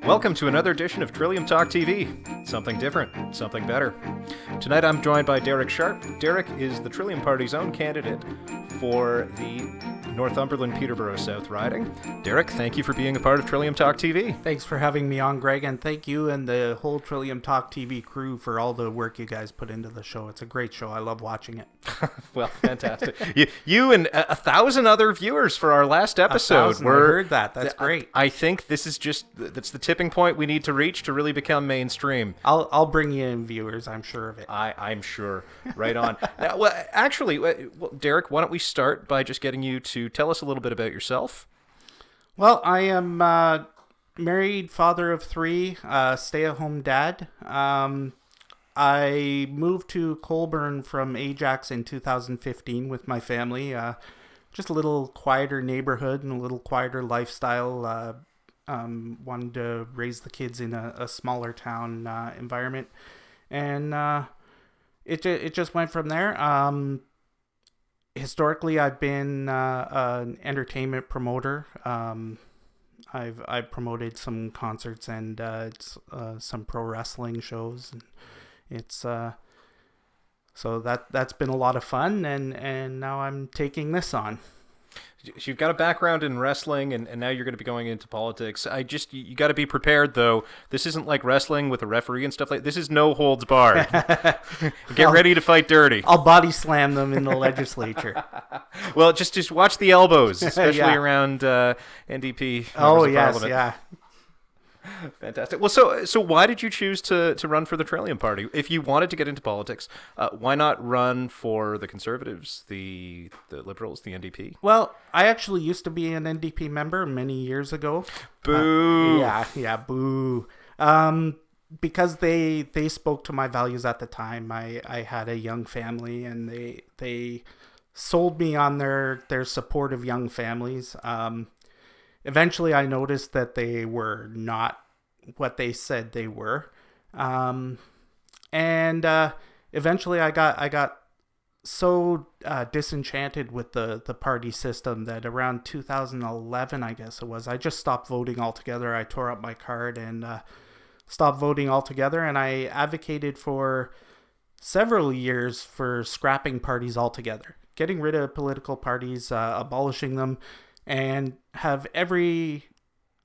Welcome to another edition of Trillium Talk TV. Something different, something better. Tonight I'm joined by Derek Sharp. Derek is the Trillium Party's own candidate for the Northumberland Peterborough South riding. Derek, thank you for being a part of Trillium Talk TV. Thanks for having me on, Greg, and thank you and the whole Trillium Talk TV crew for all the work you guys put into the show. It's a great show. I love watching it. Well, fantastic. you and 1,000 other viewers for our last episode. I heard that. That's great. I think this is that's the tipping point we need to reach to really become mainstream. I'll bring you in viewers, I'm sure of it. I'm sure. Right on. Now, Derek, why don't we start by just getting you to tell us a little bit about yourself? Well, I am married, father of three, stay-at-home dad. I moved to Colborne from Ajax in 2015 with my family. Just a little quieter neighborhood and a little quieter lifestyle. Wanted to raise the kids in a smaller town environment. And it just went from there. Historically, I've been an entertainment promoter. I've promoted some concerts and some pro wrestling shows. And it's so that's been a lot of fun, and now I'm taking this on. You've got a background in wrestling, and now you're going to be going into politics. You got to be prepared, though. This isn't like wrestling with a referee and stuff like this. Is no holds barred. Get ready to fight dirty. I'll body slam them in the legislature. Well, just watch the elbows, especially around NDP. Oh, yes, Parliament. yeah. Fantastic. Well, so why did you choose to run for the Trillium Party? If you wanted to get into politics, why not run for the Conservatives, the Liberals, the NDP? Well, I actually used to be an NDP member many years ago. Boo. Yeah, boo. Because they spoke to my values at the time. I had a young family, and they sold me on their support of young families. Eventually, I noticed that they were not what they said they were, and eventually, I got so disenchanted with the party system that around 2011, I guess it was, I just stopped voting altogether. I tore up my card and stopped voting altogether, and I advocated for several years for scrapping parties altogether, getting rid of political parties, abolishing them, and have every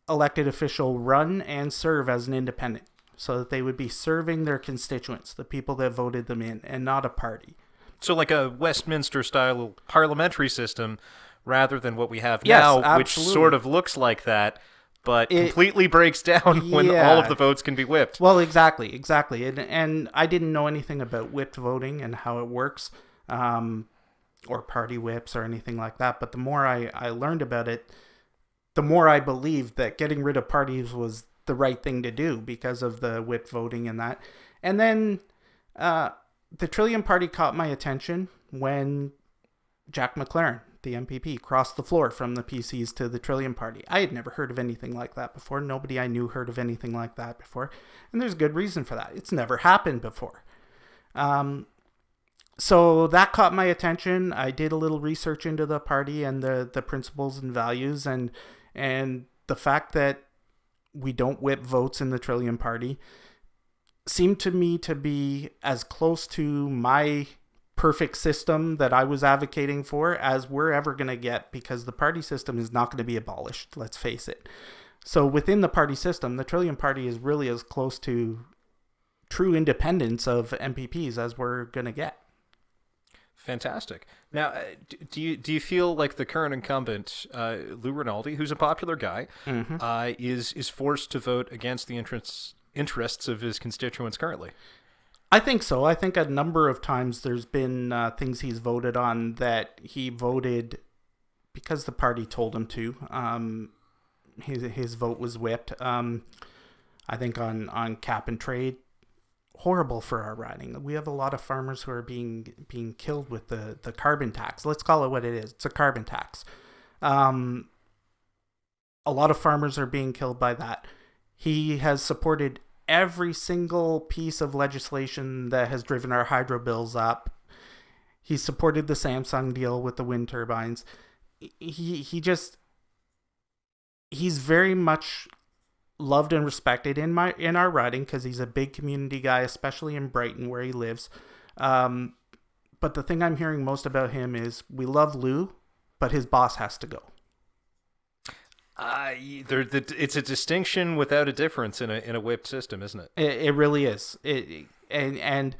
elected official run and serve as an independent so that they would be serving their constituents, the people that voted them in, and not a party. So like a Westminster-style parliamentary system rather than what we have yes, now, absolutely. Which sort of looks like that, but completely breaks down when all of the votes can be whipped. Well, exactly. And I didn't know anything about whipped voting and how it works. Or party whips or anything like that. But the more I learned about it, the more I believed that getting rid of parties was the right thing to do because of the whip voting and that. And then the Trillium Party caught my attention when Jack McLaren, the MPP, crossed the floor from the PCs to the Trillium Party. I had never heard of anything like that before. Nobody I knew heard of anything like that before. And there's good reason for that. It's never happened before. So that caught my attention. I did a little research into the party and the principles and values, and the fact that we don't whip votes in the Trillium Party seemed to me to be as close to my perfect system that I was advocating for as we're ever going to get, because the party system is not going to be abolished, let's face it. So within the party system, the Trillium Party is really as close to true independence of MPPs as we're going to get. Fantastic. Now, do you feel like the current incumbent, Lou Rinaldi, who's a popular guy, is forced to vote against the interests of his constituents currently? I think so. I think a number of times there's been things he's voted on that he voted because the party told him to. His vote was whipped. I think on cap and trade. Horrible for our riding. We have a lot of farmers who are being killed with the carbon tax. Let's call it what it is. It's a carbon tax. A lot of farmers are being killed by that. He has supported every single piece of legislation that has driven our hydro bills up. He supported the Samsung deal with the wind turbines. He's very much loved and respected in our riding because he's a big community guy, especially in Brighton where he lives. But the thing I'm hearing most about him is we love Lou, but his boss has to go. It's a distinction without a difference in a whipped system, isn't it? It really is. And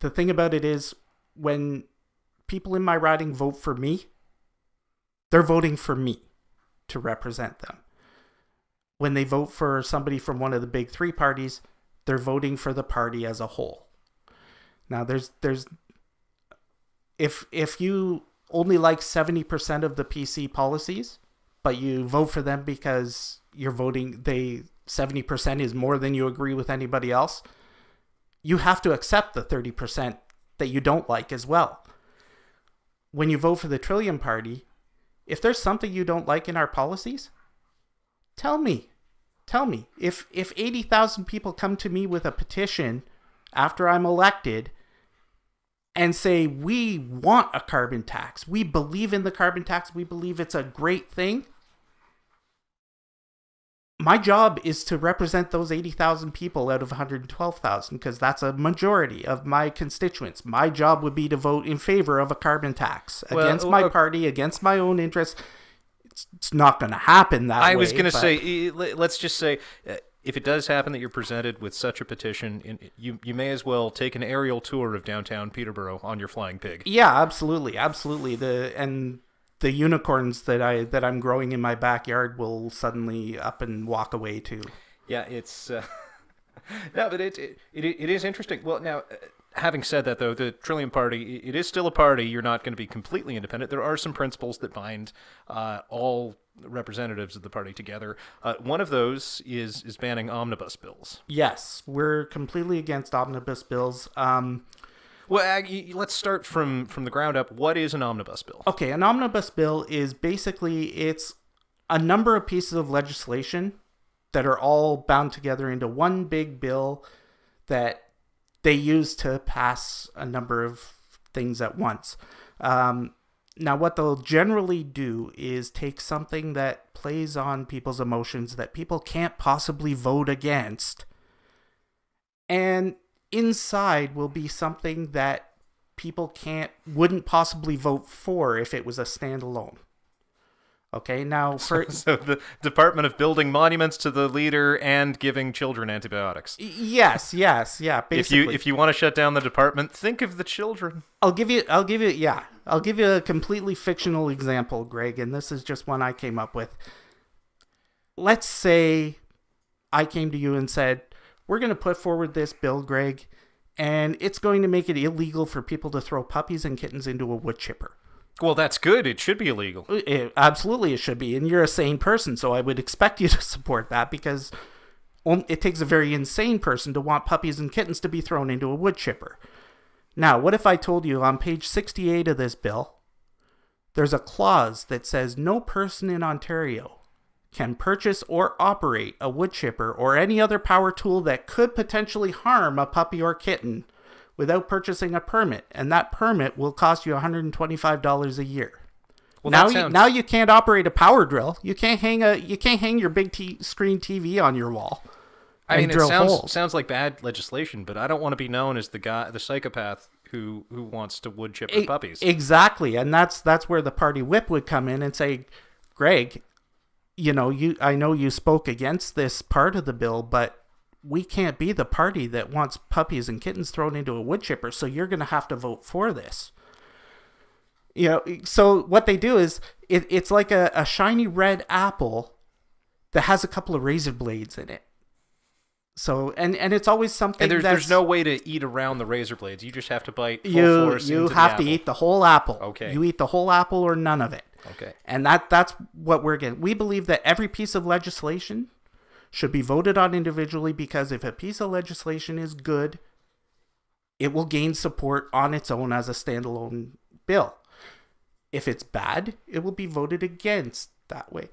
the thing about it is when people in my riding vote for me, they're voting for me to represent them. When they vote for somebody from one of the big three parties, they're voting for the party as a whole. Now, if you only like 70% of the PC policies, but you vote for them because you're voting, 70% is more than you agree with anybody else, you have to accept the 30% that you don't like as well. When you vote for the Trillium Party, if there's something you don't like in our policies, tell me. If 80,000 people come to me with a petition after I'm elected and say, we want a carbon tax, we believe in the carbon tax, we believe it's a great thing, my job is to represent those 80,000 people out of 112,000 because that's a majority of my constituents. My job would be to vote in favor of a carbon tax against my party, against my own interests. It's not going to happen that way. I was going to say, let's just say, if it does happen that you're presented with such a petition, you may as well take an aerial tour of downtown Peterborough on your flying pig. Yeah, absolutely. The unicorns that I'm growing in my backyard will suddenly up and walk away too. Yeah, it's no, but it is interesting. Well, now, having said that, though, the Trillium Party, it is still a party. You're not going to be completely independent. There are some principles that bind all representatives of the party together. One of those is banning omnibus bills. Yes, we're completely against omnibus bills. Well, let's start from the ground up. What is an omnibus bill? Okay, an omnibus bill is basically, it's a number of pieces of legislation that are all bound together into one big bill that they use to pass a number of things at once. Now, what they'll generally do is take something that plays on people's emotions that people can't possibly vote against, and inside will be something that people wouldn't possibly vote for if it was a standalone. Okay, now so the Department of Building monuments to the leader and giving children antibiotics. Yes, yeah, basically. If you want to shut down the department, think of the children. I'll give you a completely fictional example, Greg, and this is just one I came up with. Let's say I came to you and said, we're going to put forward this bill, Greg, and it's going to make it illegal for people to throw puppies and kittens into a wood chipper. Well, that's good. It should be illegal. Absolutely, it should be. And you're a sane person, so I would expect you to support that because it takes a very insane person to want puppies and kittens to be thrown into a wood chipper. Now, what if I told you on page 68 of this bill, there's a clause that says no person in Ontario can purchase or operate a wood chipper or any other power tool that could potentially harm a puppy or kitten without purchasing a permit, and that permit will cost you $125 a year. Well, now you can't operate a power drill. You can't hang your big screen TV on your wall. I mean, it sounds like bad legislation, but I don't want to be known as the psychopath who wants to wood chip the puppies. Exactly, and that's where the party whip would come in and say, Greg, I know you spoke against this part of the bill, but we can't be the party that wants puppies and kittens thrown into a wood chipper, so you're going to have to vote for this. So what they do is it's like a shiny red apple that has a couple of razor blades in it. So and it's always something. And there's no way to eat around the razor blades. You just have to bite full force into the apple. You have to eat the whole apple. Okay. You eat the whole apple or none of it. Okay. And that's what we're getting. We believe that every piece of legislation should be voted on individually because if a piece of legislation is good, it will gain support on its own as a standalone bill. If it's bad, it will be voted against that way.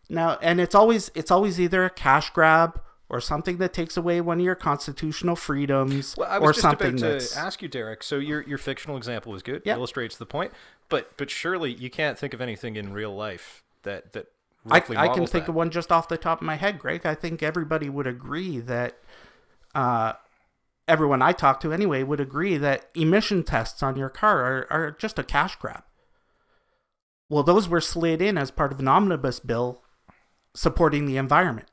Now, and it's always either a cash grab or something that takes away one of your constitutional freedoms, or something that's... I was just about to ask you, Derek, so your fictional example was good, yep. Illustrates the point, but surely you can't think of anything in real life that roughly I can models think that? of one just off the top of my head, Greg. I think everybody would agree that, everyone I talk to anyway would agree that emission tests on your car are just a cash grab. Well, those were slid in as part of an omnibus bill supporting the environment.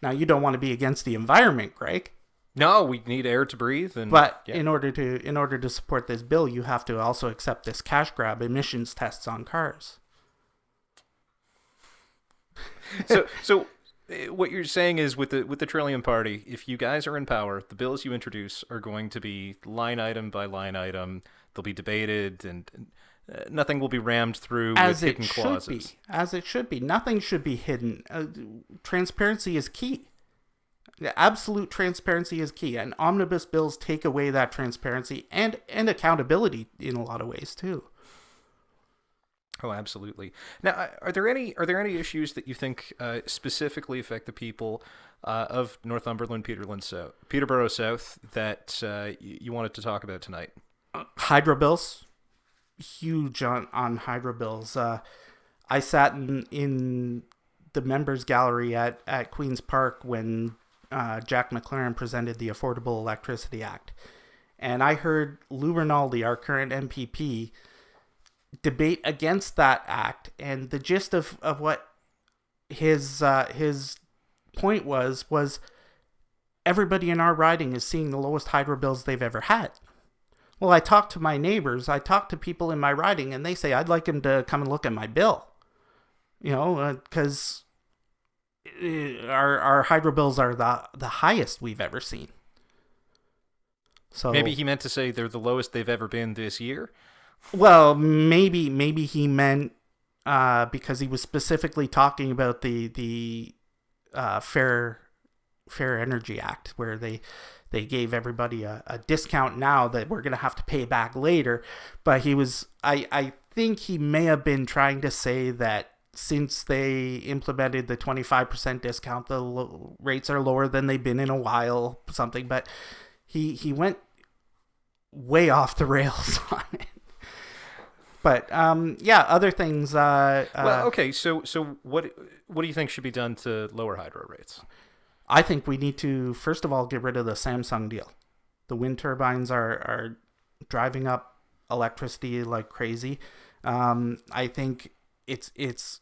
Now, you don't want to be against the environment, Greg. No, we need air to breathe, But in order to support this bill, you have to also accept this cash grab emissions tests on cars. So what you're saying is with the Trillium Party, if you guys are in power, the bills you introduce are going to be line item by line item. They'll be debated, and nothing will be rammed through with hidden clauses. As it should be. Nothing should be hidden. Transparency is key. Absolute transparency is key, and omnibus bills take away that transparency and accountability in a lot of ways too. Oh, absolutely. Now, are there any issues that you think specifically affect the people of Northumberland, Peterborough South that you wanted to talk about tonight? Hydro bills, huge on hydro bills. I sat in the members gallery at Queen's Park when Jack McLaren presented the Affordable Electricity Act, and I heard Lou Rinaldi, our current MPP, debate against that act, and the gist of what his point was everybody in our riding is seeing the lowest hydro bills they've ever had. Well, I talked to my neighbors, I talked to people in my riding, and they say I'd like them to come and look at my bill, because our hydro bills are the highest we've ever seen. So maybe he meant to say they're the lowest they've ever been this year. Well, maybe he meant because he was specifically talking about the Fair Energy Act, where they gave everybody a discount now that we're going to have to pay back later. But I think he may have been trying to say that since they implemented the 25% discount, the rates are lower than they've been in a while, something. But he went way off the rails on it. But other things. Well, okay. So what do you think should be done to lower hydro rates? I think we need to first of all get rid of the Samsung deal. The wind turbines are driving up electricity like crazy. I think it's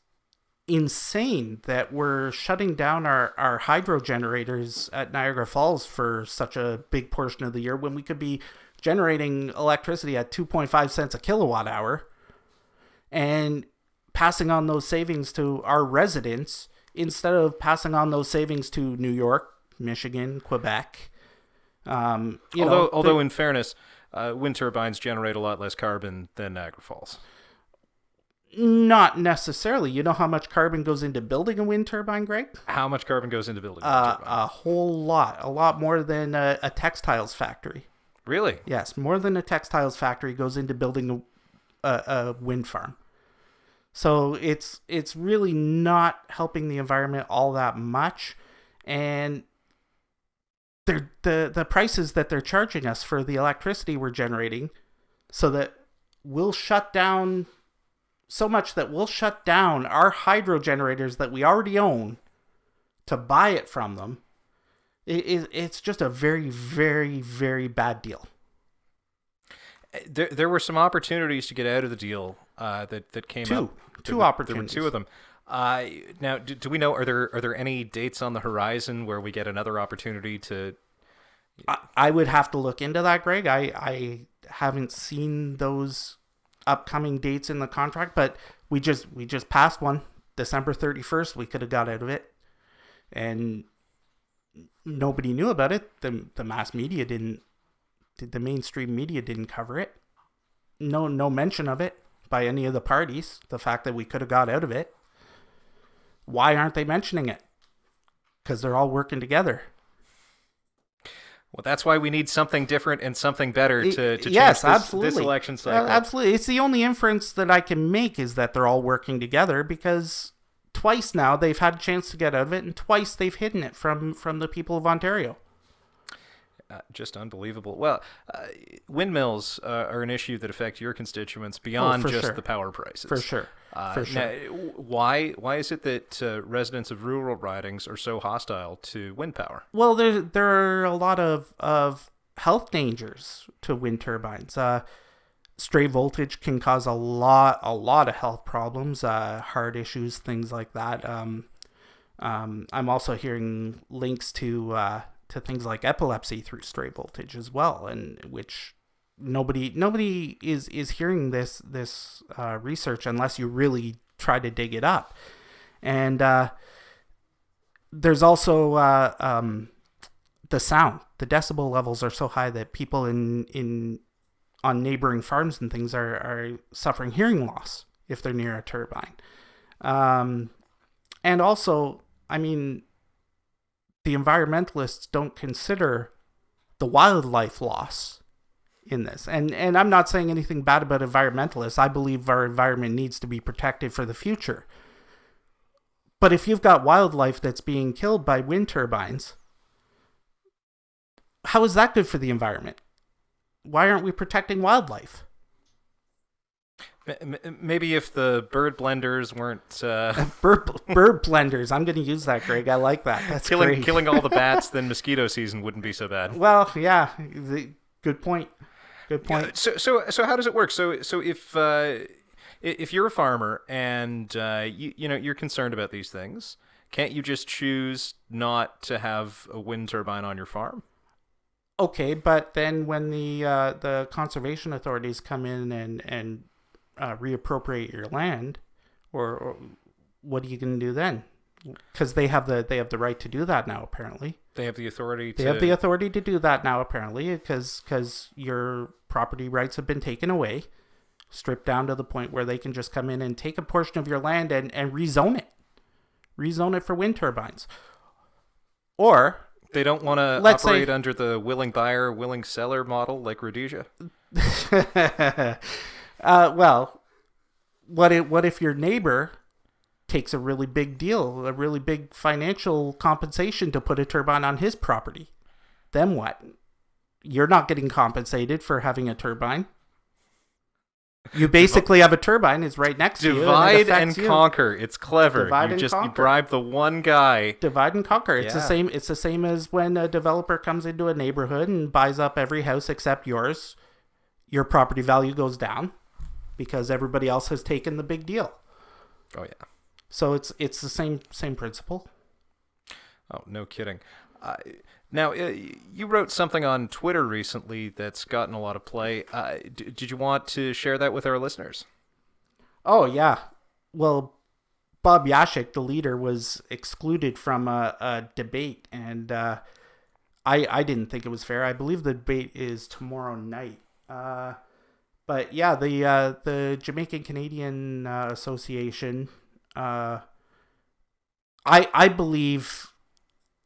insane that we're shutting down our hydro generators at Niagara Falls for such a big portion of the year when we could be generating electricity at 2.5 cents a kilowatt hour and passing on those savings to our residents instead of passing on those savings to New York, Michigan, Quebec. Although in fairness, wind turbines generate a lot less carbon than Niagara Falls. Not necessarily. You know how much carbon goes into building a wind turbine, Greg? How much carbon goes into building a wind turbine? A whole lot. A lot more than a textiles factory. Really? Yes, more than a textiles factory goes into building a wind farm. So it's really not helping the environment all that much, and the prices that they're charging us for the electricity we're generating, so that we'll shut down so much that we'll shut down our hydro generators that we already own to buy it from them. It's just a very, very, very bad deal. There were some opportunities to get out of the deal that came up. Two opportunities. There were two of them. Now, do we know, are there any dates on the horizon where we get another opportunity to... I would have to look into that, Greg. I haven't seen those upcoming dates in the contract, but we just passed one. December 31st, we could have got out of it. And nobody knew about it. The mass media didn't. The mainstream media didn't cover it. No mention of it by any of the parties. The fact that we could have got out of it. Why aren't they mentioning it? Because they're all working together. Well, that's why we need something different and something better to change this election cycle. Absolutely. It's the only inference that I can make is that they're all working together, because twice now they've had a chance to get out of it, and twice they've hidden it from the people of Ontario. Just unbelievable. Well, windmills are an issue that affect your constituents beyond the power prices. For sure. For sure. Now, why is it that residents of rural ridings are so hostile to wind power? Well, there are a lot of health dangers to wind turbines. Stray voltage can cause a lot of health problems, heart issues, things like that. I'm also hearing links to things like epilepsy through stray voltage as well, and which nobody is hearing this research unless you really try to dig it up. And there's also the sound. The decibel levels are so high that people on neighboring farms and things are suffering hearing loss if they're near a turbine. And also, I mean, the environmentalists don't consider the wildlife loss in this. And I'm not saying anything bad about environmentalists. I believe our environment needs to be protected for the future. But if you've got wildlife that's being killed by wind turbines, how is that good for the environment? Why aren't we protecting wildlife? Maybe if the bird blenders weren't bird blenders. I'm going to use that, Greg. I like that. That's great. Killing all the bats, then mosquito season wouldn't be so bad. Well, yeah. Good point. Good point. So how does it work? So if you're a farmer and you're concerned about these things, can't you just choose not to have a wind turbine on your farm? Okay, but then when the conservation authorities come in and reappropriate your land, or what are you going to do then? Because they have the right to do that now. Apparently, they have the authority. They have the authority to do that now. Apparently, because your property rights have been taken away, stripped down to the point where they can just come in and take a portion of your land and rezone it for wind turbines, or. They don't want to operate under the willing buyer, willing seller model like Rhodesia? Well, what if your neighbor takes a really big deal, a really big financial compensation to put a turbine on his property? Then what? You're not getting compensated for having a turbine. You basically have a turbine. It's right next to you. Divide and conquer. It's clever. You conquer. Bribe the one guy. Divide and conquer. It's Yeah. the same. It's the same as when a developer comes into a neighborhood and buys up every house except yours. Your property value goes down because everybody else has taken the big deal. Oh yeah. So it's the same principle. Oh, no kidding. Now, you wrote something on Twitter recently that's gotten a lot of play. Did you want to share that with our listeners? Oh, yeah. Well, Bob Yaciuk, the leader, was excluded from a debate, and I didn't think it was fair. I believe the debate is tomorrow night. But yeah, the Jamaican Canadian Association, I believe,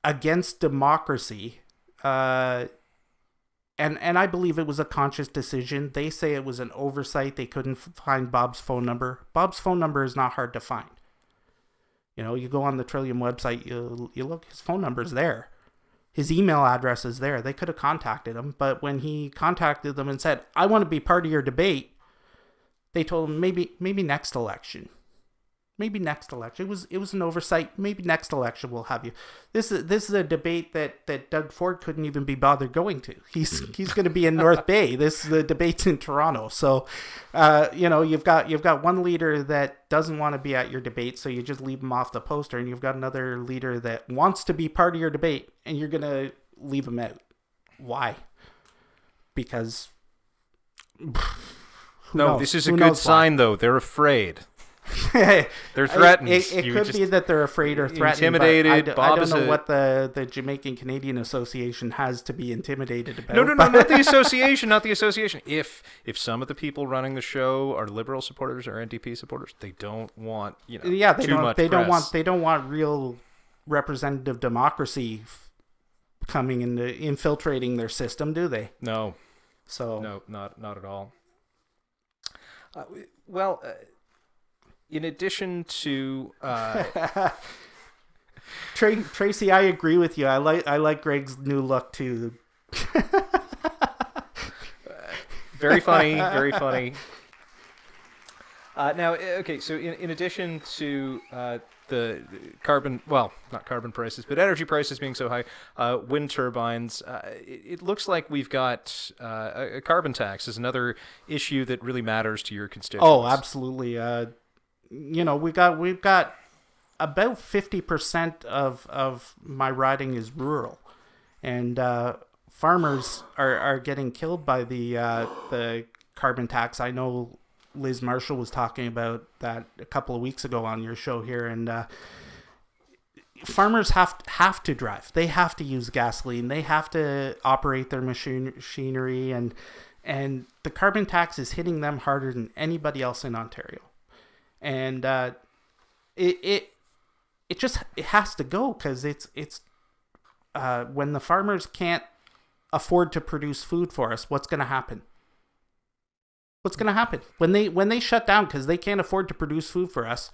against democracy, and I believe it was a conscious decision. They say it was an oversight. They couldn't find Bob's phone number. Bob's phone number is not hard to find. You go on the Trillium website, you look, his phone number's there. His email address is there. They could have contacted him, but when he contacted them and said, "I want to be part of your debate," they told him maybe next election. Maybe next election. It was an oversight. Maybe next election we'll have you. This is a debate that Doug Ford couldn't even be bothered going to. He's going to be in North Bay. The debate's in Toronto. So, you've got one leader that doesn't want to be at your debate, so you just leave him off the poster, and you've got another leader that wants to be part of your debate, and you're going to leave him out. Why? Because this is a good sign, though. They're afraid. They're threatened. It could be that they're afraid or threatened. Intimidated. I don't know what the Jamaican Canadian Association has to be intimidated about. No, not the association. Not the association. If some of the people running the show are Liberal supporters or NDP supporters, they don't want They don't want real representative democracy coming and infiltrating their system, do they? No. So no, not at all. In addition to Tracy, I agree with you. I like Greg's new look too. Very funny, very funny. Now, okay, so in addition to the carbon, well, not carbon prices, but energy prices being so high, wind turbines, it looks like we've got a carbon tax is another issue that really matters to your constituents. Oh, absolutely. We've got about 50% of my riding is rural, and farmers are getting killed by the carbon tax. I know Liz Marshall was talking about that a couple of weeks ago on your show here, and farmers have to drive. They have to use gasoline. They have to operate their machinery, and the carbon tax is hitting them harder than anybody else in Ontario. And it has to go, because it's when the farmers can't afford to produce food for us, what's going to happen? What's going to happen when they shut down because they can't afford to produce food for us?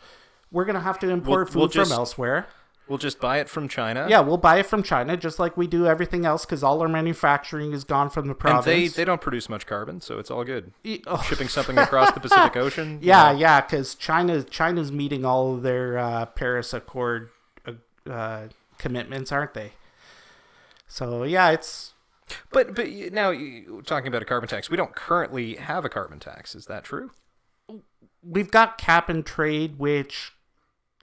We're going to have to import food from elsewhere. We'll just buy it from China. Yeah, we'll buy it from China, just like we do everything else, because all our manufacturing is gone from the province. And they don't produce much carbon, so it's all good. Shipping something across the Pacific Ocean. Yeah, because China's meeting all of their Paris Accord commitments, aren't they? So yeah, it's. But now, talking about a carbon tax, we don't currently have a carbon tax. Is that true? We've got cap and trade, which,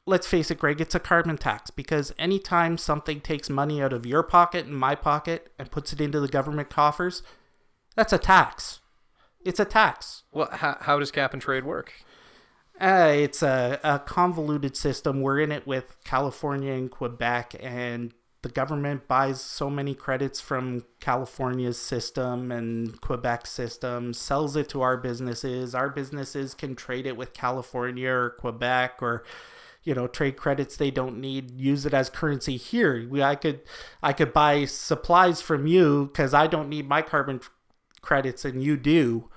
let's face it, Greg, it's a carbon tax, because anytime something takes money out of your pocket and my pocket and puts it into the government coffers, that's a tax. It's a tax. Well, how does cap and trade work? It's a convoluted system. We're in it with California and Quebec, and the government buys so many credits from California's system and Quebec's system, sells it to our businesses. Our businesses can trade it with California or Quebec, or trade credits they don't need, use it as currency here. I could buy supplies from you because I don't need my carbon credits and you do.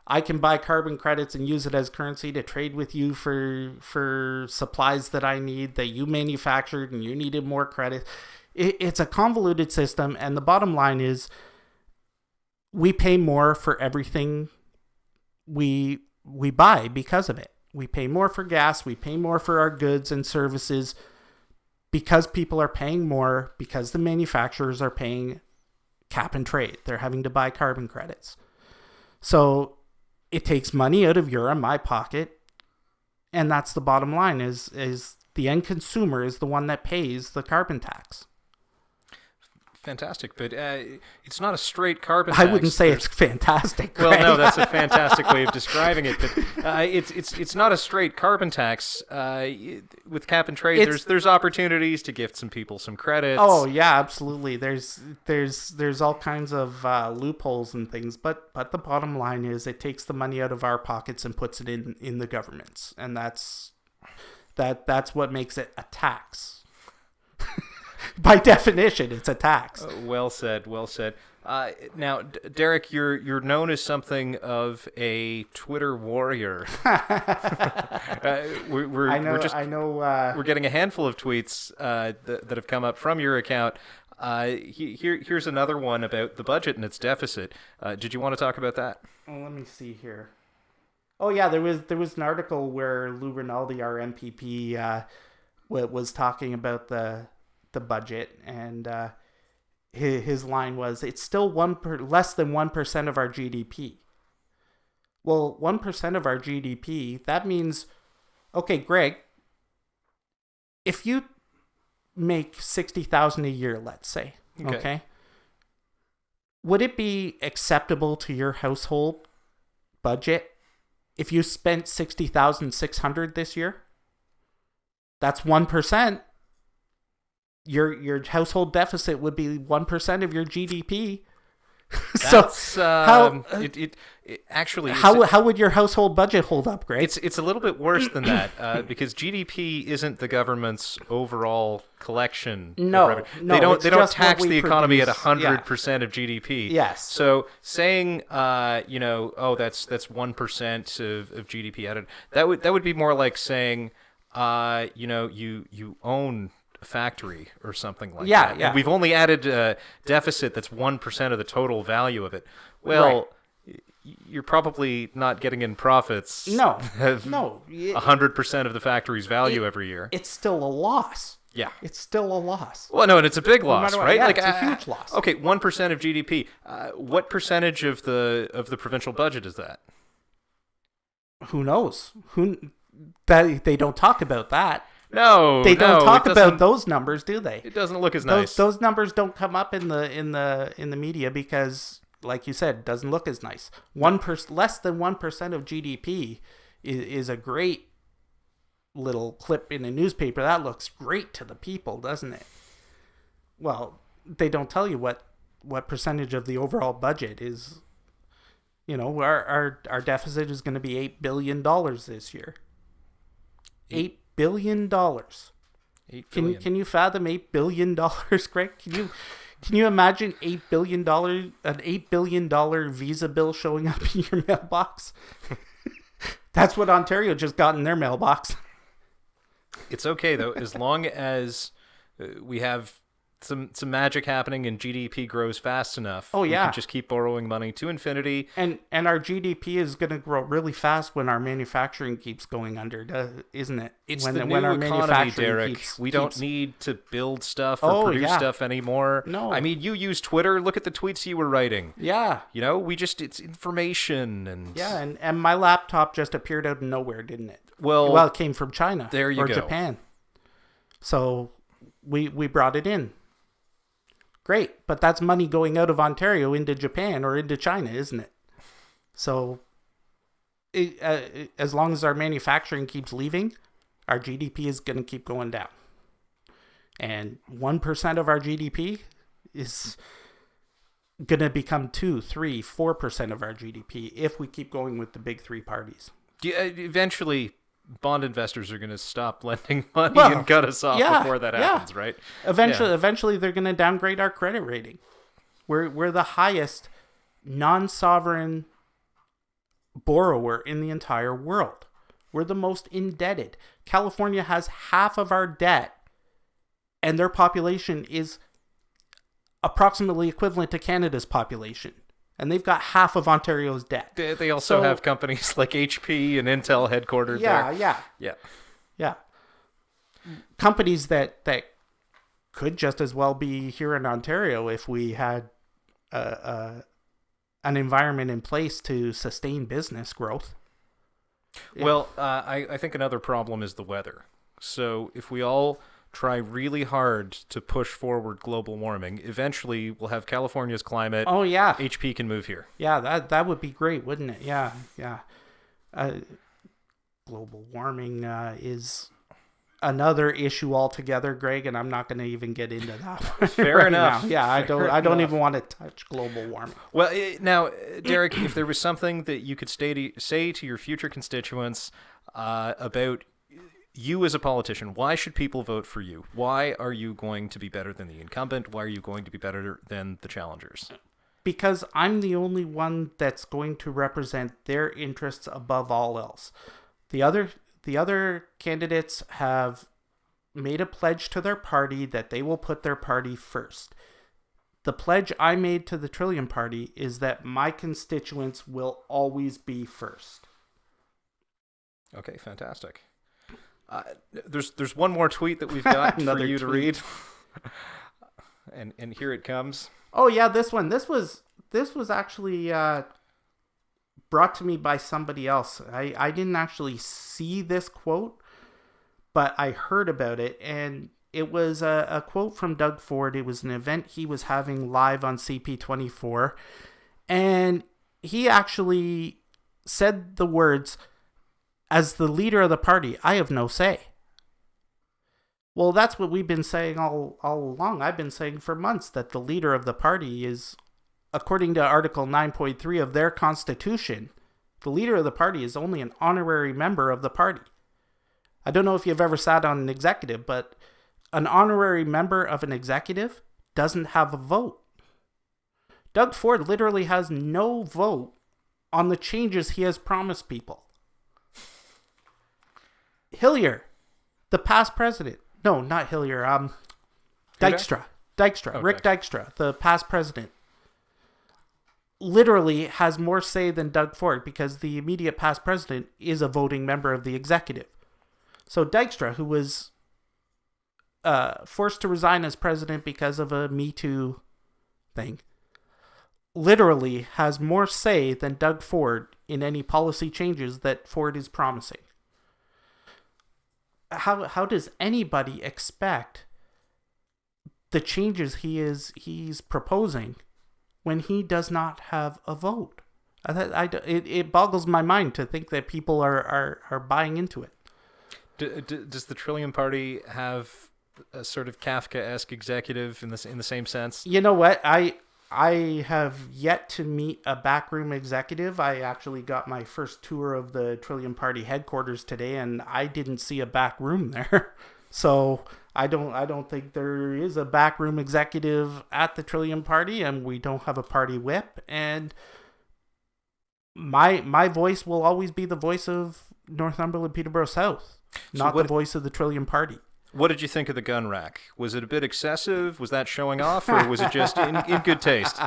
I can buy carbon credits and use it as currency to trade with you for supplies that I need, that you manufactured and you needed more credit. It's a convoluted system, and the bottom line is we pay more for everything we buy because of it. We pay more for gas, we pay more for our goods and services because people are paying more, because the manufacturers are paying cap and trade. They're having to buy carbon credits. So it takes money out of your and my pocket, and that's the bottom line, is the end consumer is the one that pays the carbon tax. Fantastic, but it's not a straight carbon tax. I wouldn't say it's fantastic. Well, no, that's a fantastic way of describing it. But it's not a straight carbon tax. With cap and trade, there's opportunities to gift some people some credits. Oh yeah, absolutely. There's all kinds of loopholes and things, but the bottom line is it takes the money out of our pockets and puts it in the government's, and that's what makes it a tax. By definition, it's a tax. Well said. Now, Derek, you're known as something of a Twitter warrior. We're getting a handful of tweets that have come up from your account. Here's another one about the budget and its deficit. Did you want to talk about that? Well, let me see here. Oh yeah, there was an article where Lou Rinaldi, our MPP, was talking about the budget, and his line was, it's still less than 1% of our GDP. Well, 1% of our GDP, that means, okay, Greg, if you make $60,000 a year, let's say, okay, would it be acceptable to your household budget if you spent $60,600 this year? That's 1%. Your household deficit would be 1% of your GDP. How would your household budget hold up, Greg? It's a little bit worse than that because GDP isn't the government's overall collection. No, they don't tax the economy at 100% of GDP. Yes. So saying that's 1% of GDP added, that would be more like saying you own a factory or something like that. Yeah. And we've only added a deficit that's 1% of the total value of it. Well, you're probably not getting in profits. No. 100% of the factory's value every year. It's still a loss. Yeah. It's still a loss. Well, no, and it's a big loss, right? Yeah, it's a huge loss. Okay, 1% of GDP. What percentage of the provincial budget is that? Who knows? They don't talk about that. No, they don't talk about those numbers, do they? It doesn't look as nice. Those numbers don't come up in the media because, like you said, it doesn't look as nice. Less than 1% of GDP is a great little clip in a newspaper. That looks great to the people, doesn't it? Well, they don't tell you what percentage of the overall budget is. You know, our deficit is going to be $8 billion this year. $8 billion. $8 billion. Can you fathom $8 billion, Greg? Can you imagine an $8 billion Visa bill showing up in your mailbox? That's what Ontario just got in their mailbox. It's okay though, as long as we have some magic happening and GDP grows fast enough. Oh yeah, we can just keep borrowing money to infinity. And our GDP is going to grow really fast when our manufacturing keeps going under, isn't it? It's when the new our economy, Derek. We don't need to build stuff or produce stuff anymore. No, I mean, you use Twitter. Look at the tweets you were writing. Yeah, you know, it's information and and my laptop just appeared out of nowhere, didn't it? Well, it came from China or Japan. So we brought it in. Great, but that's money going out of Ontario into Japan or into China, isn't it? So as long as our manufacturing keeps leaving, our GDP is going to keep going down. And 1% of our GDP is going to become 2, 3, 4% of our GDP if we keep going with the big three parties. Eventually, bond investors are going to stop lending money and cut us off before that happens, right? Eventually, they're going to downgrade our credit rating. We're the highest non-sovereign borrower in the entire world. We're the most indebted. California has half of our debt, and their population is approximately equivalent to Canada's population. And they've got half of Ontario's debt. They also have companies like HP and Intel headquartered there. Yeah. Companies that could just as well be here in Ontario if we had an environment in place to sustain business growth. Well, I think another problem is the weather. So if we all try really hard to push forward global warming, eventually we'll have California's climate. Oh yeah, HP can move here. Yeah, that would be great, wouldn't it? Yeah. Global warming is another issue altogether, Greg, and I'm not going to even get into that one. Fair enough. Now. Yeah, I don't even want to touch global warming. Well, now, Derek, if there was something that you could say to your future constituents about you as a politician, why should people vote for you? Why are you going to be better than the incumbent? Why are you going to be better than the challengers? Because I'm the only one that's going to represent their interests above all else. The other candidates have made a pledge to their party that they will put their party first. The pledge I made to the Trillium Party is that my constituents will always be first. Okay, fantastic. There's one more tweet that we've got for you to read, and here it comes. Oh yeah, this one. This was actually brought to me by somebody else. I didn't actually see this quote, but I heard about it, and it was a quote from Doug Ford. It was an event he was having live on CP24, and he actually said the words, "As the leader of the party, I have no say." Well, that's what we've been saying all along. I've been saying for months that the leader of the party is, according to Article 9.3 of their constitution, the leader of the party is only an honorary member of the party. I don't know if you've ever sat on an executive, but an honorary member of an executive doesn't have a vote. Doug Ford literally has no vote on the changes he has promised people. Hillier, the past president. No, not Hillier. Dykstra. Okay. Rick Dykstra, the past president. literally has more say than Doug Ford, because the immediate past president is a voting member of the executive. So Dykstra, who was forced to resign as president because of a Me Too thing, literally has more say than Doug Ford in any policy changes that Ford is promising. How does anybody expect the changes he's proposing when he does not have a vote? It boggles my mind to think that people are buying into it. Does the Trillium Party have a sort of Kafka-esque executive in the same sense? You know what? I have yet to meet a backroom executive. I actually got my first tour of the Trillium Party headquarters today, and I didn't see a back room there. So I don't think there is a backroom executive at the Trillium Party, and we don't have a party whip. And my voice will always be the voice of Northumberland, Peterborough South, not the voice of the Trillium Party. What did you think of the gun rack? Was it a bit excessive? Was that showing off, or was it just in good taste?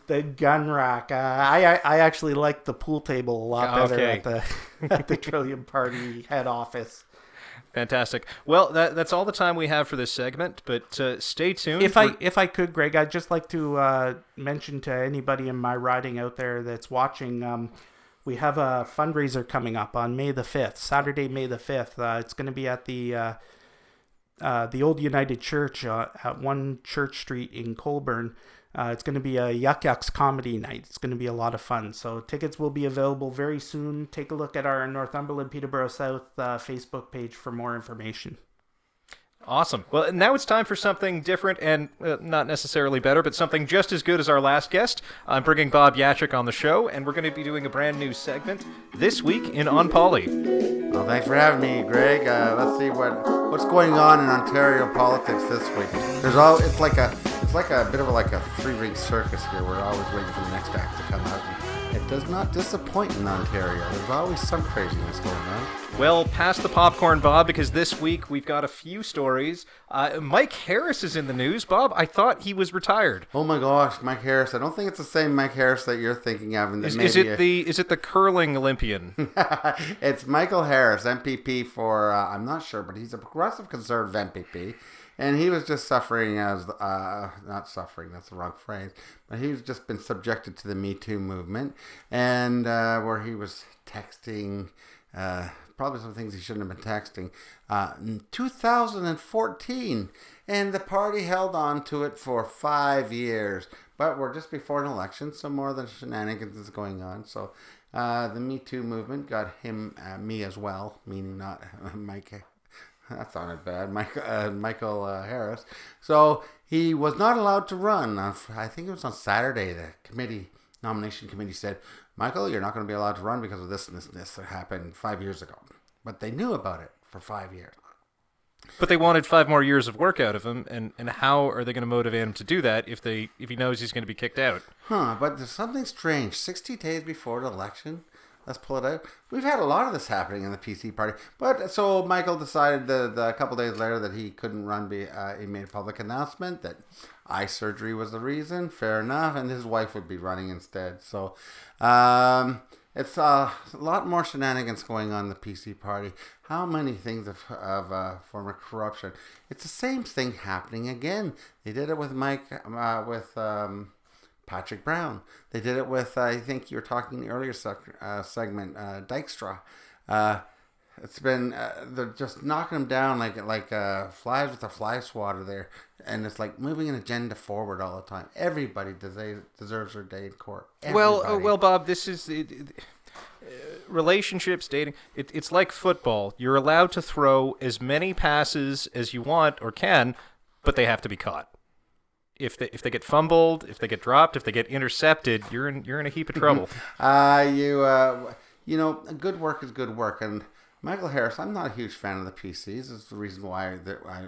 The gun rack. I actually like the pool table a lot better at the Trillium Party head office. Fantastic. Well, that's all the time we have for this segment, but stay tuned. If I could, Greg, I'd just like to mention to anybody in my riding out there that's watching, we have a fundraiser coming up on May the 5th, Saturday, May the 5th. It's going to be at the Old United Church at 1 Church Street in Colburn. It's going to be a Yuck Yucks comedy night. It's going to be a lot of fun. So tickets will be available very soon. Take a look at our Northumberland Peterborough South Facebook page for more information. Awesome. Well, now it's time for something different and not necessarily better, but something just as good as our last guest. I'm bringing Bob Yaciuk on the show, and we're going to be doing a brand new segment this week in ONpoli. Well, thanks for having me, Greg. Let's see what's going on in Ontario politics this week. It's like a bit of a three-ring circus here. We're always waiting for the next act to come out. It does not disappoint in Ontario. There's always some craziness going on. Well, pass the popcorn, Bob, because this week we've got a few stories. Mike Harris is in the news. Bob, I thought he was retired. Oh my gosh, Mike Harris. I don't think it's the same Mike Harris that you're thinking of. Is it the curling Olympian? It's Michael Harris, MPP for, I'm not sure, but he's a progressive conservative MPP. And he was just suffering as, not suffering, that's the wrong phrase, but he's just been subjected to the Me Too movement, and where he was texting, probably some things he shouldn't have been texting, in 2014, and the party held on to it for 5 years, but we're just before an election, so more than shenanigans is going on, so the Me Too movement got me as well, meaning not Mike. That sounded bad. Michael Harris. So he was not allowed to run. I think it was on Saturday. The nomination committee said, Michael, you're not going to be allowed to run because of this and this and this that happened 5 years ago. But they knew about it for 5 years. But they wanted 5 more years of work out of him, and how are they going to motivate him to do that if he knows he's going to be kicked out? But there's something strange. 60 days before the election. Let's pull it out. We've had a lot of this happening in the PC party. But so Michael decided a couple days later that he couldn't run. He made a public announcement that eye surgery was the reason. Fair enough. And his wife would be running instead. So it's a lot more shenanigans going on in the PC party. How many things of former corruption? It's the same thing happening again. They did it with Patrick Brown. They did it with, I think you were talking in the earlier segment, Dykstra. It's been, they're just knocking them down like flies with a fly swatter there. And it's like moving an agenda forward all the time. Everybody deserves their day in court. Well, Bob, this is... relationships, dating, it's like football. You're allowed to throw as many passes as you want or can, but they have to be caught. If they get fumbled, if they get dropped, if they get intercepted, you're in a heap of trouble. Good work is good work. And Michael Harris, I'm not a huge fan of the PCs. It's the reason why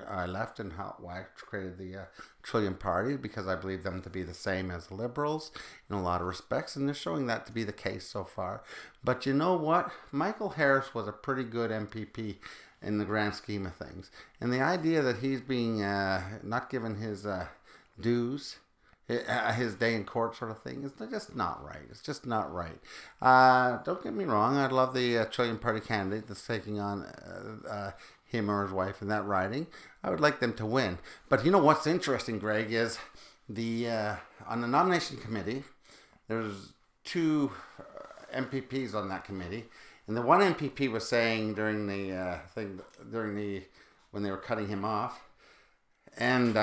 I left and why I created the Trillium Party, because I believe them to be the same as liberals in a lot of respects, and they're showing that to be the case so far. But you know what? Michael Harris was a pretty good MPP in the grand scheme of things. And the idea that he's being not given his dues, his day in court sort of thing. It's just not right. It's just not right. Don't get me wrong. I love the Trillium Party candidate that's taking on him or his wife in that riding. I would like them to win. But you know what's interesting, Greg, is on the nomination committee, there's 2 MPPs on that committee. And the one MPP was saying during the when they were cutting him off, and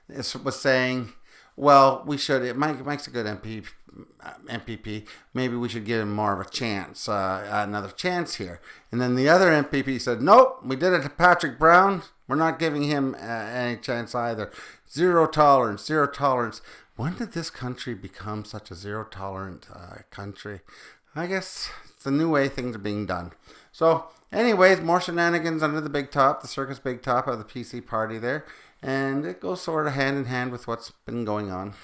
it was saying, well, we should. Mike's a good MPP. Maybe we should give him more of a chance, another chance here. And then the other MPP said, nope, we did it to Patrick Brown. We're not giving him any chance either. Zero tolerance, zero tolerance. When did this country become such a zero tolerant country? I guess it's the new way things are being done. So, anyways, more shenanigans under the big top, the circus big top of the PC party there. And it goes sort of hand in hand with what's been going on.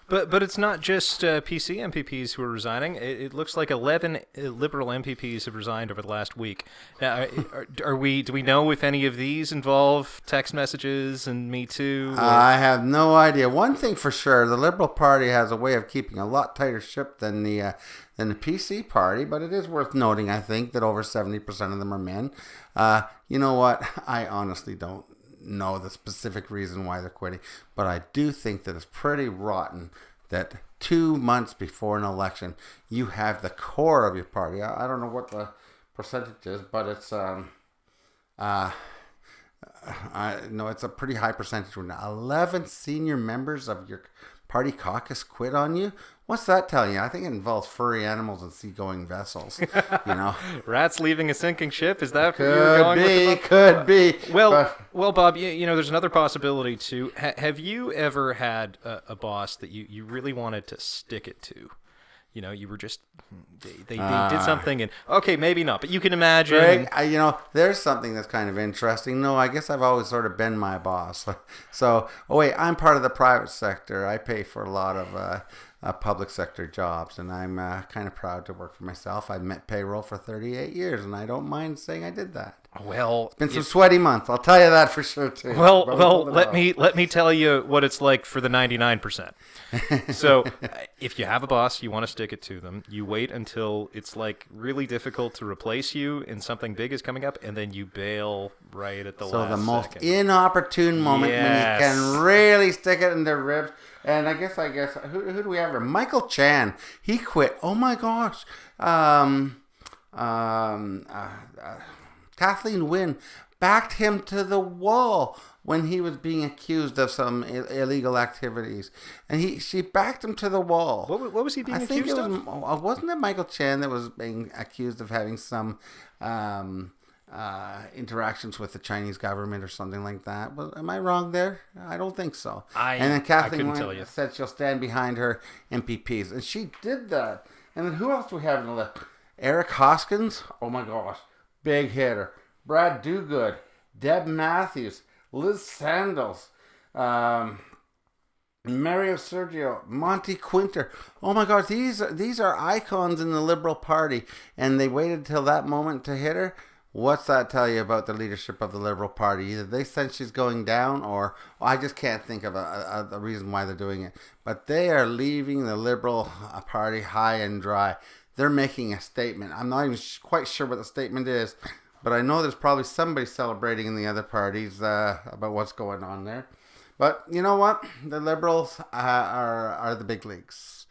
But it's not just PC MPPs who are resigning. It looks like 11 Liberal MPPs have resigned over the last week. Now, do we know if any of these involve text messages and Me Too? Or... I have no idea. One thing for sure, the Liberal Party has a way of keeping a lot tighter ship than the PC Party, but it is worth noting, I think, that over 70% of them are men. You know what? I honestly don't know the specific reason why they're quitting, but I do think that it's pretty rotten that 2 months before an election you have the core of your party. I don't know what the percentage is, but it's I know it's a pretty high percentage. 11 senior members of your party caucus quit on you. What's that telling you? I think it involves furry animals and seagoing vessels. You know, rats leaving a sinking ship. Is that where you're going with it? Could be. Well, Bob. You know, there's another possibility too. Have you ever had a boss that you really wanted to stick it to? You know, you were just they did something, and okay, maybe not, but you can imagine. Greg, you know, there's something that's kind of interesting. No, I guess I've always sort of been my boss. So, I'm part of the private sector. I pay for a lot of public sector jobs, and I'm kind of proud to work for myself. I've met payroll for 38 years, and I don't mind saying I did that. Well, it's been some sweaty months. I'll tell you that for sure too. Well, let me tell you what it's like for the 99%. So, if you have a boss, you want to stick it to them. You wait until it's like really difficult to replace you, and something big is coming up, and then you bail right at the last second. So the most inopportune moment when you can really stick it in their ribs. And I guess who do we have here? Michael Chan. He quit. Oh my gosh. Kathleen Wynne backed him to the wall when he was being accused of some illegal activities, and she backed him to the wall. What was he being accused of? Wasn't it Michael Chan that was being accused of having some interactions with the Chinese government or something like that? Well, am I wrong there? I don't think so. And then Kathleen Wynne said she'll stand behind her MPPs, and she did that. And then who else do we have in the list? Eric Hoskins. Oh my gosh. Big hitter. Brad Dogood, Deb Matthews, Liz Sandals, Mario Sergio, Monty Quinter. Oh my gosh, these are icons in the Liberal Party, and they waited till that moment to hit her. What's that tell you about the leadership of the Liberal Party? Either they sense she's going down, or I just can't think of a reason why they're doing it. But they are leaving the Liberal Party high and dry. They're making a statement. I'm not even quite sure what the statement is, but I know there's probably somebody celebrating in the other parties about what's going on there. But you know what? The Liberals are the big leagues.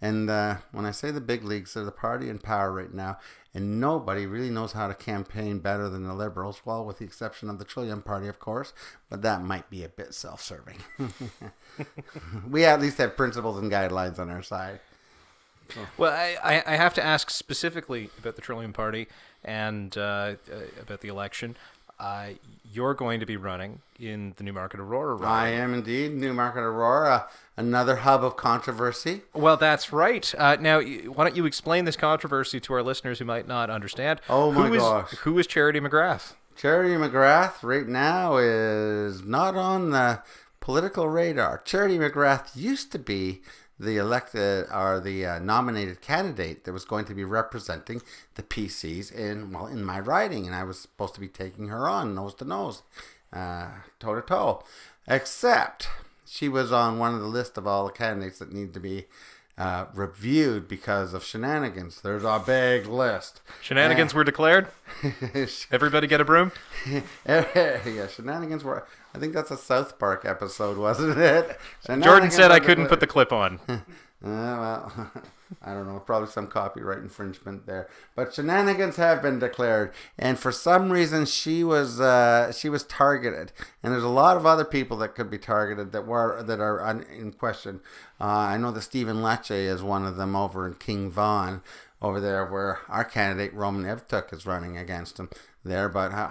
And when I say the big leagues, they're the party in power right now. And nobody really knows how to campaign better than the Liberals. Well, with the exception of the Trillium Party, of course. But that might be a bit self-serving. We at least have principles and guidelines on our side. Well, I have to ask specifically about the Trillium Party and about the election. You're going to be running in the Newmarket Aurora ride. I am indeed. Newmarket Aurora, another hub of controversy. Well, that's right. Now, why don't you explain this controversy to our listeners who might not understand? Oh my gosh. Who is Charity McGrath? Charity McGrath right now is not on the political radar. Charity McGrath used to be the elected or the nominated candidate that was going to be representing the PCs in my riding, and I was supposed to be taking her on nose to nose, toe to toe. Except she was on one of the list of all the candidates that need to be reviewed because of shenanigans. There's a big list. Shenanigans were declared? Everybody get a broom? Yeah, shenanigans were... I think that's a South Park episode, wasn't it? Jordan said I couldn't put the clip on. Well, I don't know. Probably some copyright infringement there. But shenanigans have been declared, and for some reason she was targeted. And there's a lot of other people that could be targeted that are in question. I know that Stephen Lecce is one of them over in King Vaughan, over there where our candidate Roman Evtuk is running against him there. But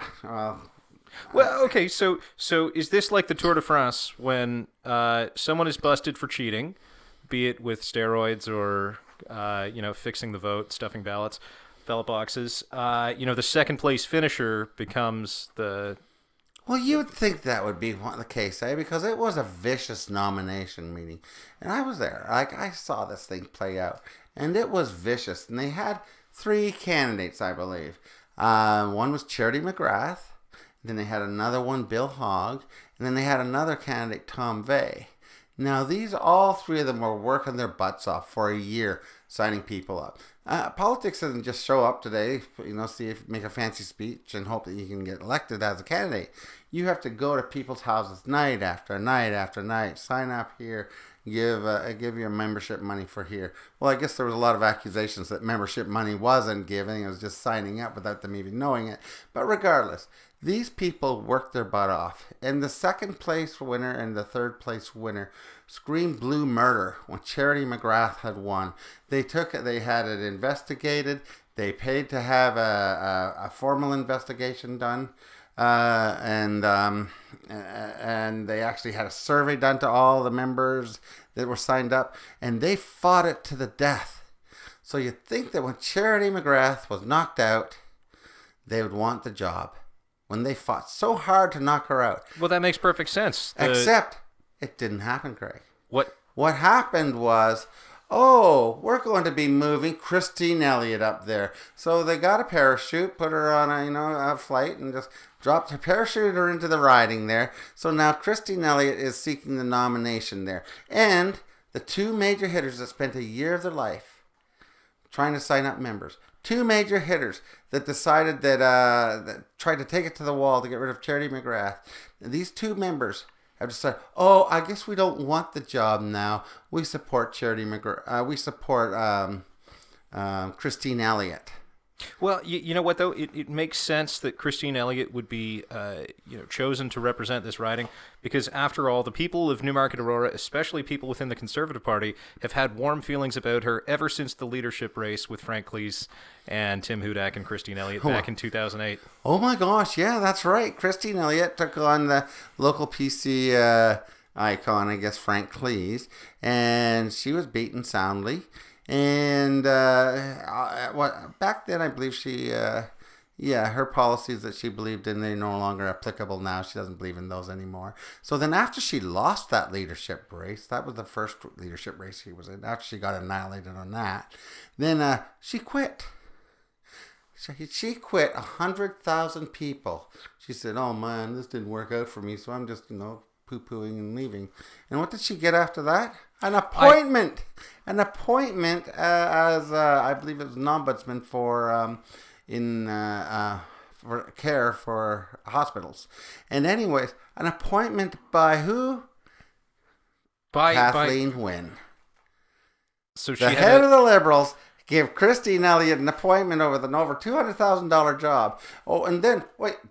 well, okay. So is this like the Tour de France when someone is busted for cheating? Be it with steroids or, fixing the vote, stuffing ballot boxes, the second place finisher becomes the... Well, you would think that would be the case, eh? Because it was a vicious nomination meeting. And I was there. I saw this thing play out. And it was vicious. And they had 3 candidates, I believe. One was Charity McGrath. Then they had another one, Bill Hogg. And then they had another candidate, Tom Vey. Now, all 3 of them were working their butts off for a year, signing people up. Politics doesn't just show up today, make a fancy speech and hope that you can get elected as a candidate. You have to go to people's houses night after night after night, sign up here, give your membership money for here. Well, I guess there was a lot of accusations that membership money wasn't given. It was just signing up without them even knowing it. But regardless, these people worked their butt off. And the second place winner and the third place winner screamed blue murder when Charity McGrath had won. They had it investigated. They paid to have a formal investigation done. And they actually had a survey done to all the members that were signed up. And they fought it to the death. So you'd think that when Charity McGrath was knocked out, they would want the job. When they fought so hard to knock her out. Well, that makes perfect sense. Except it didn't happen, Craig. What happened was, we're going to be moving Christine Elliott up there. So they got a parachute, put her on a flight, and just dropped her, parachuted her into the riding there. So now Christine Elliott is seeking the nomination there. And the 2 major hitters that spent a year of their life trying to sign up members. 2 major hitters that decided that tried to take it to the wall to get rid of Charity McGrath. These 2 members have decided, I guess we don't want the job now. We support Charity McGrath. We support Christine Elliott. Well, you know what, though? It makes sense that Christine Elliott would be chosen to represent this riding because, after all, the people of Newmarket Aurora, especially people within the Conservative Party, have had warm feelings about her ever since the leadership race with Frank Cleese and Tim Hudak and Christine Elliott back in 2008. Oh, my gosh. Yeah, that's right. Christine Elliott took on the local PC icon, I guess, Frank Cleese, and she was beaten soundly. And back then, I believe she, her policies that she believed in, they're no longer applicable now. She doesn't believe in those anymore. So then after she lost that leadership race, that was the first leadership race she was in, after she got annihilated on that, then she quit. She quit 100,000 people. She said, oh man, this didn't work out for me, so I'm just, poo-pooing and leaving. And what did she get after that? An appointment. An appointment as I believe it was an ombudsman for care for hospitals. And anyways, an appointment by who? Kathleen Wynne. So the head of the Liberals gave Christine Elliott an appointment over an over $200,000 job. Oh, and then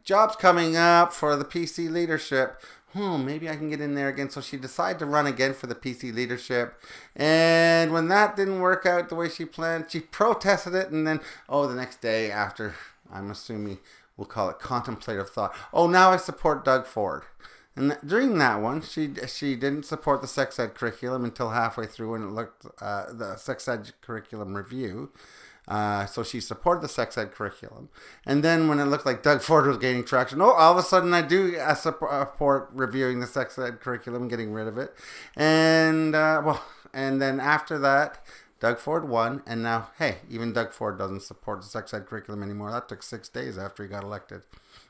jobs coming up for the PC leadership. Maybe I can get in there again. So she decided to run again for the PC leadership. And when that didn't work out the way she planned, she protested it. And then, the next day after, I'm assuming we'll call it contemplative thought. Now I support Doug Ford. And during that one, she didn't support the sex ed curriculum until halfway through when it looked the sex ed curriculum review. So she supported the sex ed curriculum. And then when it looked like Doug Ford was gaining traction, all of a sudden I do support reviewing the sex ed curriculum, getting rid of it. And then after that, Doug Ford won. And now, even Doug Ford doesn't support the sex ed curriculum anymore. That took 6 days after he got elected.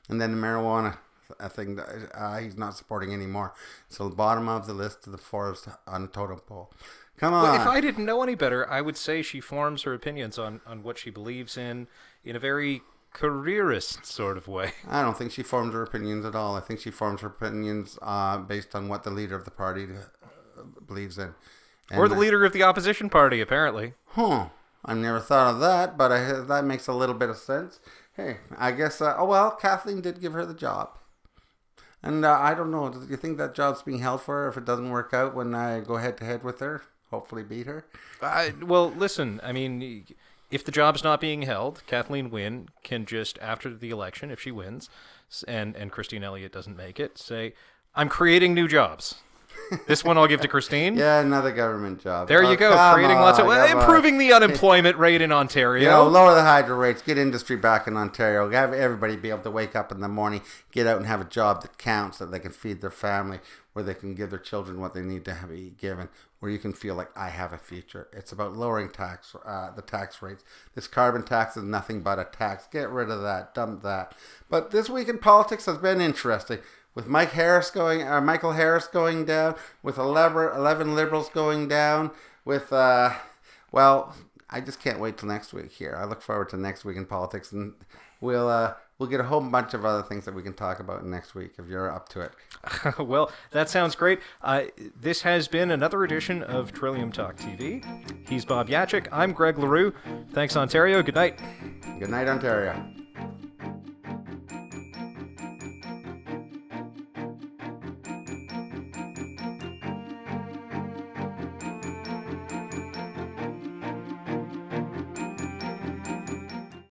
And then the marijuana a thing that he's not supporting anymore. So the bottom of the list to the forest on a totem pole. Come on. Well, if I didn't know any better, I would say she forms her opinions on what she believes in a very careerist sort of way. I don't think she forms her opinions at all. I think she forms her opinions based on what the leader of the party believes in. And or the leader of the opposition party, apparently. I've never thought of that, but that makes a little bit of sense. Hey, I guess, Kathleen did give her the job. And I don't know, do you think that job's being held for her if it doesn't work out when I go head-to-head with her? Hopefully beat her? Well, listen, I mean, if the job's not being held, Kathleen Wynne can just, after the election, if she wins, and Christine Elliott doesn't make it, say, I'm creating new jobs. This one I'll give to Christine. Yeah, another government job. There you go, creating improving the unemployment rate in Ontario. Lower the hydro rates, get industry back in Ontario, have everybody be able to wake up in the morning, get out and have a job that counts, that they can feed their family, where they can give their children what they need to be given, where you can feel like I have a future. It's about lowering the tax rates. This carbon tax is nothing but a tax. Get rid of that, dump that. But this week in politics has been interesting. With Michael Harris going down, with 11 Liberals going down, with, I just can't wait till next week here. I look forward to next week in politics, and we'll get a whole bunch of other things that we can talk about next week if you're up to it. Well, that sounds great. This has been another edition of Trillium Talk TV. He's Bob Yaciuk. I'm Greg LaRue. Thanks, Ontario. Good night. Good night, Ontario.